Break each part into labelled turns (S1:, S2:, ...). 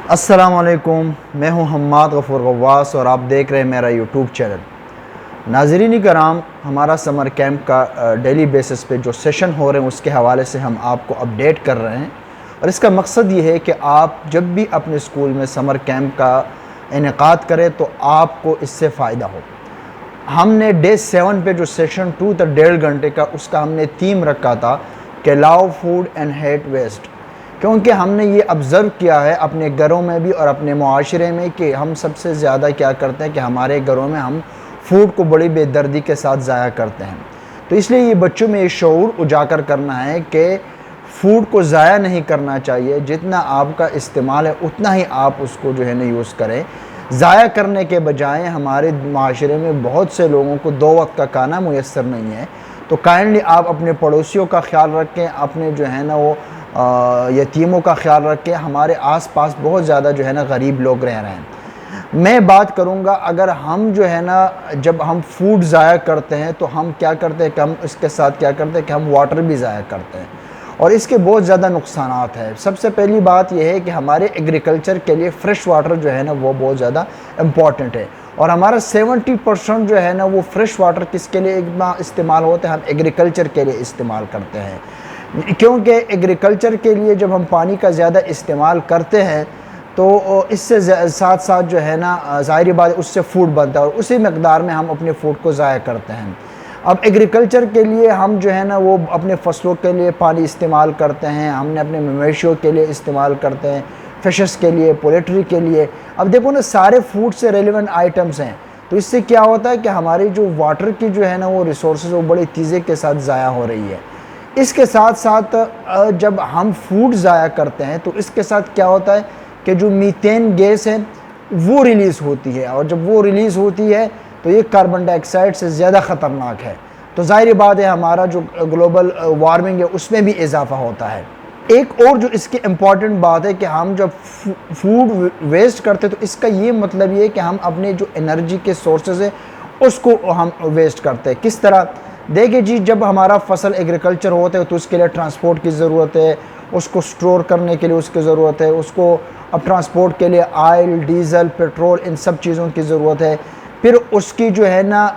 S1: अस्सलामुअलैकुम, मैं हूं हम्माद गफ़ूर गवास और आप देख रहे हैं मेरा यूट्यूब चैनल। नाज़रीन कराम, हमारा समर कैंप का डेली बेसिस पे जो सेशन हो रहे हैं उसके हवाले से हम आपको अपडेट कर रहे हैं और इसका मकसद ये है कि आप जब भी अपने स्कूल में समर कैंप का इनेकाद करें तो आपको इससे फ़ायदा हो। हमने डे 7 पे जो सेशन 2 था 1.5 घंटे का, उसका हमने थीम रखा था कि love food and hate waste, क्योंकि हमने ये ऑब्ज़र्व किया है अपने घरों में भी और अपने मुआशरे में कि हम सबसे ज़्यादा क्या करते हैं कि हमारे घरों में हम फूड को बड़ी बेदर्दी के साथ ज़ाया करते हैं। तो इसलिए ये बच्चों में ये शऊर उजागर करना है कि फ़ूड को ज़ाया नहीं करना चाहिए, जितना आपका इस्तेमाल है उतना ही आप उसको जो है ना यूज़ करें। ज़ाया करने के बजाय हमारे माशरे में बहुत से लोगों को 2 वक्त का खाना मुयस्सर नहीं है। तो काइंडली आप अपने पड़ोसियों का ख्याल रखें, अपने जो है ना वो यतीमों का ख्याल रखें। हमारे आसपास बहुत ज़्यादा जो है ना गरीब लोग रह रहे हैं। मैं बात करूंगा, अगर हम जो है ना जब हम फूड ज़ाया करते हैं तो हम क्या करते हैं कि हम इसके साथ क्या करते हैं कि हम वाटर भी ज़ाया करते हैं और इसके बहुत ज़्यादा नुकसानात हैं। सबसे पहली बात यह है कि हमारे एग्रीकल्चर के लिए फ़्रेश वाटर जो है ना वो बहुत ज़्यादा इम्पॉर्टेंट है और हमारा 70% जो है ना वो फ़्रेश वाटर किसके लिए इस्तेमाल होता है, हम एग्रीकल्चर के लिए इस्तेमाल करते हैं। क्योंकि एग्रीकल्चर के लिए जब हम पानी का ज़्यादा इस्तेमाल करते हैं तो इससे साथ साथ जो है ना ज़ाहिर बात उससे फूड बनता है और उसी मकदार में हम अपने फूड को ज़ाया करते हैं। अब एग्रीकल्चर के लिए हम जो है ना वो अपने फसलों के लिए पानी इस्तेमाल करते हैं, हमने अपने मवेशियों के लिए इस्तेमाल करते हैं, फिशेस के लिए, पोल्ट्री के लिए। अब देखो ना, सारे फूड से रेलिवेंट आइटम्स हैं। तो इससे क्या होता है कि हमारी जो वाटर की जो है ना वो रिसोर्सेज वो बड़ी तेज़ी के साथ ज़ाया हो रही है। इसके साथ साथ जब हम फूड ज़ाया करते हैं तो इसके साथ क्या होता है कि जो मीथेन गैस है वो रिलीज़ होती है और जब वो रिलीज़ होती है तो ये कार्बन डाइऑक्साइड से ज़्यादा ख़तरनाक है। तो ज़ाहिर बात है हमारा जो ग्लोबल वार्मिंग है उसमें भी इजाफा होता है। एक और जो इसकी इम्पॉर्टेंट बात है कि हम जब फूड वेस्ट करते तो इसका ये मतलब ये है कि हम अपने जो एनर्जी के सोर्सेज है उसको हम वेस्ट करते हैं। किस तरह? देखिए जी, जब हमारा फसल एग्रीकल्चर होता है तो उसके लिए ट्रांसपोर्ट की ज़रूरत है, उसको स्टोर करने के लिए उसकी ज़रूरत है, उसको अब ट्रांसपोर्ट के लिए ऑयल, डीज़ल, पेट्रोल, इन सब चीज़ों की ज़रूरत है। फिर उसकी जो है ना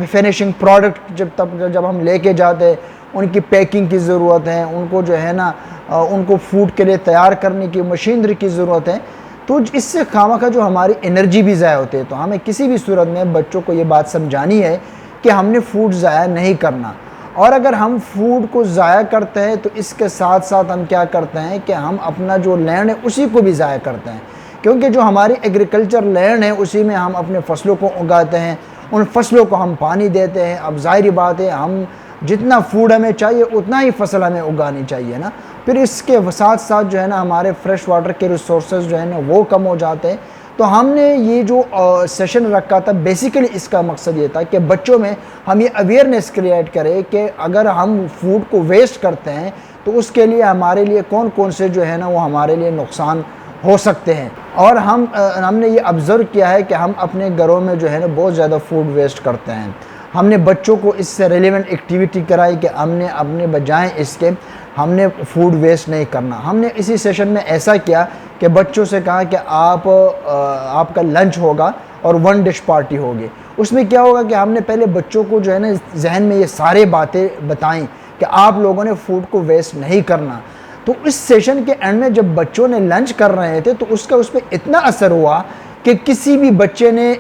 S1: फिनिशिंग प्रोडक्ट जब हम लेके जाते हैं उनकी पैकिंग की ज़रूरत है, उनको जो है ना उनको फूड के लिए तैयार करने की मशीनरी की ज़रूरत है। तो इससे खामखा जो हमारी एनर्जी भी ज़ाया होती है। तो हमें किसी भी सूरत में बच्चों को ये बात समझानी है कि हमने फूड ज़ाया नहीं करना। और अगर हम फूड को ज़ाया करते हैं तो इसके साथ साथ हम क्या करते हैं कि हम अपना जो लैंड है उसी को भी ज़ाया करते हैं, क्योंकि जो हमारी एग्रीकल्चर लैंड है उसी में हम अपने फसलों को उगाते हैं, उन फसलों को हम पानी देते हैं। अब ज़ाहिर बात है हम जितना फूड हमें चाहिए उतना ही फसल हमें उगानी चाहिए ना। फिर इसके साथ साथ जो है ना हमारे फ्रेश वाटर के रिसोर्सेज जो है ना वो कम हो जाते हैं। तो हमने ये जो सेशन रखा था बेसिकली इसका मकसद ये था कि बच्चों में हम ये अवेयरनेस क्रिएट करें कि अगर हम फूड को वेस्ट करते हैं तो उसके लिए हमारे लिए कौन कौन से जो है ना वो हमारे लिए नुकसान हो सकते हैं। और हमने ये ऑब्ज़र्व किया है कि हम अपने घरों में जो है ना बहुत ज़्यादा फूड वेस्ट करते हैं। हमने बच्चों को इससे रेलिवेंट एक्टिविटी कराई कि हमने अपने बजाय इसके हमने फूड वेस्ट नहीं करना। हमने इसी सेशन में ऐसा किया कि बच्चों से कहा कि आपका लंच होगा और 1 डिश पार्टी होगी। उसमें क्या होगा कि हमने पहले बच्चों को जो है ना जहन में ये सारे बातें बताई कि आप लोगों ने फूड को वेस्ट नहीं करना। तो इस सेशन के एंड में जब बच्चों ने लंच कर रहे थे तो उसका उस पर इतना असर हुआ कि किसी भी बच्चे ने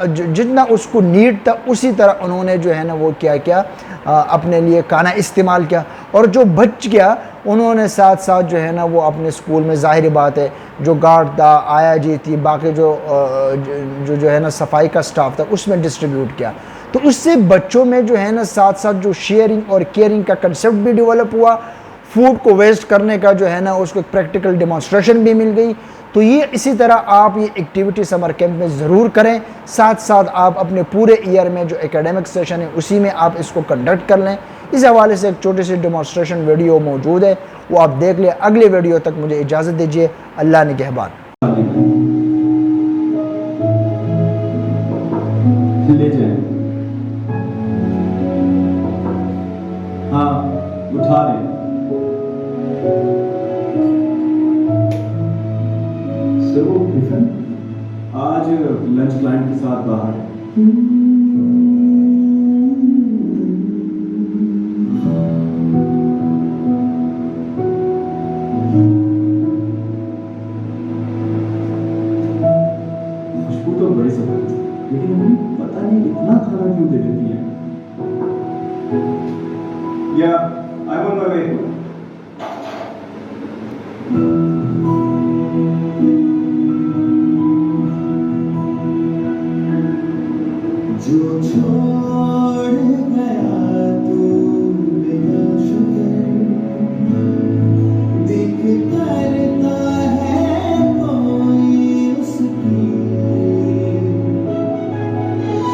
S1: जितना उसको नीड था उसी तरह उन्होंने जो है ना वो क्या अपने लिए खाना इस्तेमाल किया और जो बच गया उन्होंने साथ साथ जो है ना वो अपने स्कूल में, ज़ाहिर बात है जो गार्ड था, आया जी थी, बाकी जो है ना सफाई का स्टाफ था उसमें डिस्ट्रीब्यूट किया। तो उससे बच्चों में जो है ना साथ साथ जो शेयरिंग और केयरिंग का कंसेप्ट भी डेवलप हुआ, फूड को वेस्ट करने का जो है ना उसको एक प्रैक्टिकल डेमोन्स्ट्रेशन भी मिल गई। तो ये इसी तरह आप ये एक्टिविटी समर कैंप में ज़रूर करें। साथ साथ आप अपने पूरे ईयर में जो एकेडमिक सेशन है उसी में आप इसको कंडक्ट कर लें। इस हवाले से एक छोटी सी डेमोन्स्ट्रेशन वीडियो मौजूद है, वो आप देख लें। अगले वीडियो तक मुझे इजाज़त दीजिए। अल्लाह निगहबान।
S2: ले जाए, हाँ उठा लें। आज लंच क्लाइंट के साथ बाहर। खुशबू तो बड़ी सफल है, लेकिन मम्मी पता नहीं इतना खाना क्यों दे देती है। या आई ऑन माय वे। जो छोड़ गया तू बिना शुक्र, दिख करता है कोई उसकी,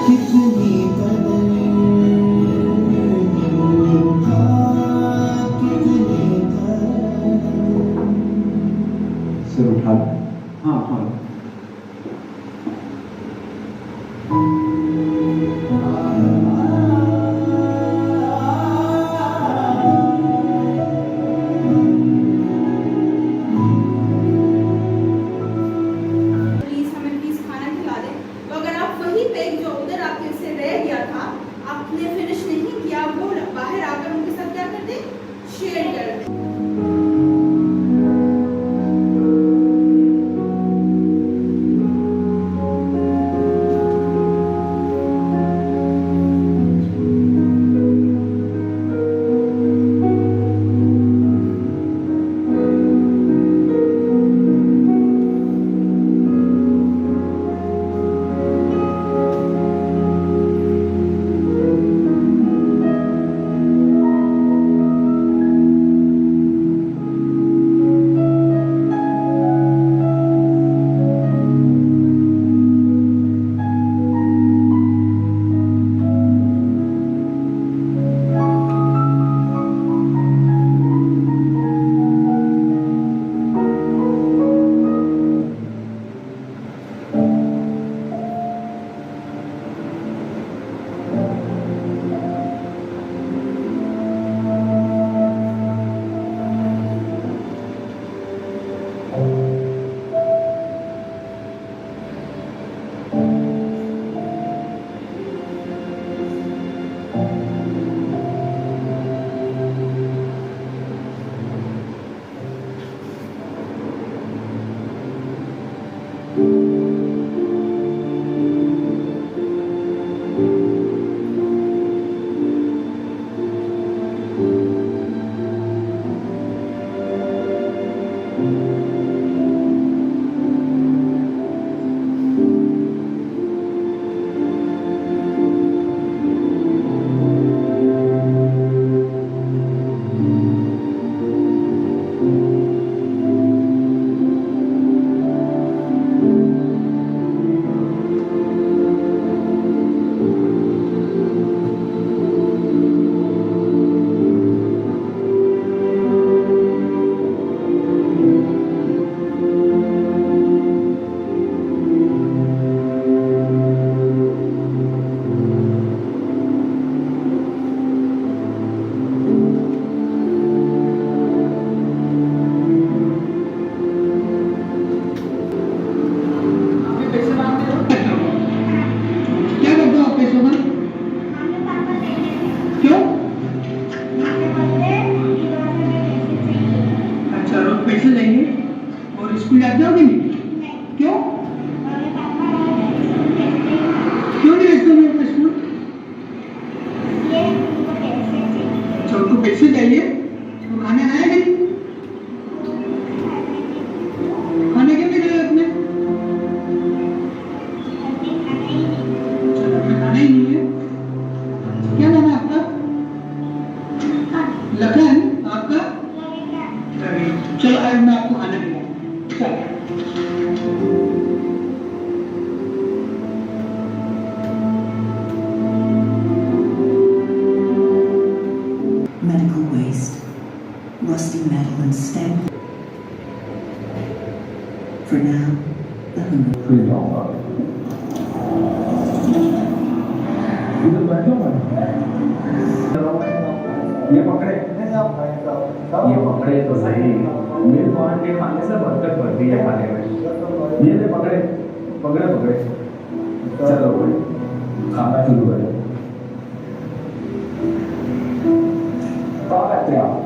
S2: कितनी कदर, हाँ कितनी कदर। सिर उठा लो। हाँ हाँ।
S3: शेयर कर दें।
S4: पैसे लेंगे और स्कूल जाते हो कि नहीं? क्यों क्यों नहीं भेजते हो अपने स्कूल? अच्छा उनको पैसे चाहिए तो खाने आया कि नहीं? खाने क्यों नहीं गए अपने? खाना ही नहीं है। क्या नाम है आपका? लखन। आपका? चलो आज मैं आपको खाना खिलाऊं।
S5: Medical waste, rusty metal and stank. For now, the hunger.
S2: ये पकड़े तो सही। मेरे पान के खाने से बरकत बढ़ती है खाने में। ये ले पकड़े पकड़े पकड़े चलो भाई खाना शुरू करें कहाँ रहते हैं आप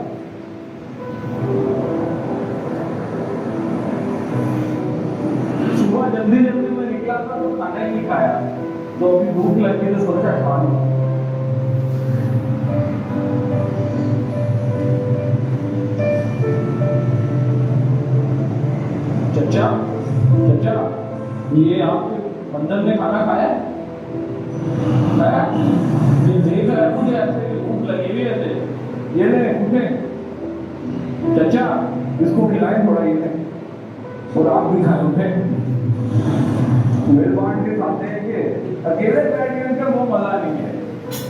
S2: सुबह जल्दी जल्दी मैं निकला था तो खाना ही नहीं खाया तो अभी भूख लगी तो सोचा खा लूं चचा चचा ये आपके बंधन में खाना खाया ये देख रहा है मुझे ऐसे भूख लगी हुई ऐसे ये ले उठे चचा इसको खिलाएं थोड़ा ये और आप भी खाए उठे मेरे बांट के खाते हैं कि अकेले बैठ के वो मजा नहीं है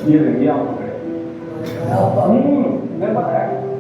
S2: ये देखिए आप पकड़े मैं बताया